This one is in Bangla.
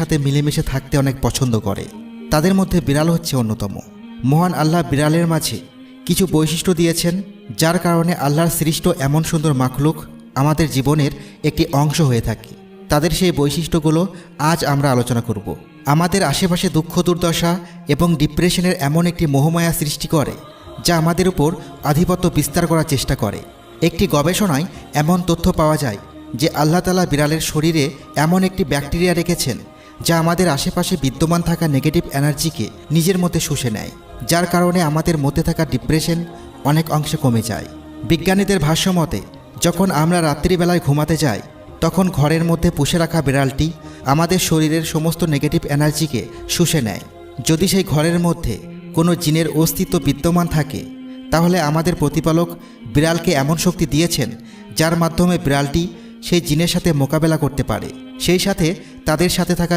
সাথে মিলেমিশে থাকতে অনেক পছন্দ করে। তাদের মধ্যে বিড়াল হচ্ছে অন্যতম। মহান আল্লাহ বিড়ালের মাঝে কিছু বৈশিষ্ট্য দিয়েছেন, যার কারণে আল্লাহর সৃষ্ট এমন সুন্দর মাখলুক আমাদের জীবনের একটি অংশ হয়ে থাকে। তাদের সেই বৈশিষ্ট্যগুলো আজ আমরা আলোচনা করব। আমাদের আশেপাশে দুঃখ দুর্দশা এবং ডিপ্রেশনের এমন একটি মোহমায়া সৃষ্টি করে, যা আমাদের উপর আধিপত্য বিস্তার করার চেষ্টা করে। একটি গবেষণায় এমন তথ্য পাওয়া যায় যে আল্লাহ তাআলা বিড়ালের শরীরে এমন একটি ব্যাকটেরিয়া রেখেছেন, যা আমাদের আশেপাশে বিদ্যমান থাকা নেগেটিভ এনার্জিকে নিজের মধ্যে শুষে নেয়, যার কারণে আমাদের মধ্যে থাকা ডিপ্রেশন অনেক অংশে কমে যায়। বিজ্ঞানীদের ভাষ্যমতে যখন আমরা রাত্রিবেলায় ঘুমাতে যাই, তখন ঘরের মধ্যে পুষে রাখা বিড়ালটি আমাদের শরীরের সমস্ত নেগেটিভ এনার্জিকে শুষে নেয়। যদি সেই ঘরের মধ্যে কোনো জিনের অস্তিত্ব বিদ্যমান থাকে, তাহলে আমাদের প্রতিপালক বিড়ালকে এমন শক্তি দিয়েছেন, যার মাধ্যমে বিড়ালটি সেই জিনের সাথে মোকাবেলা করতে পারে, সেই সাথে তাদের সাথে থাকা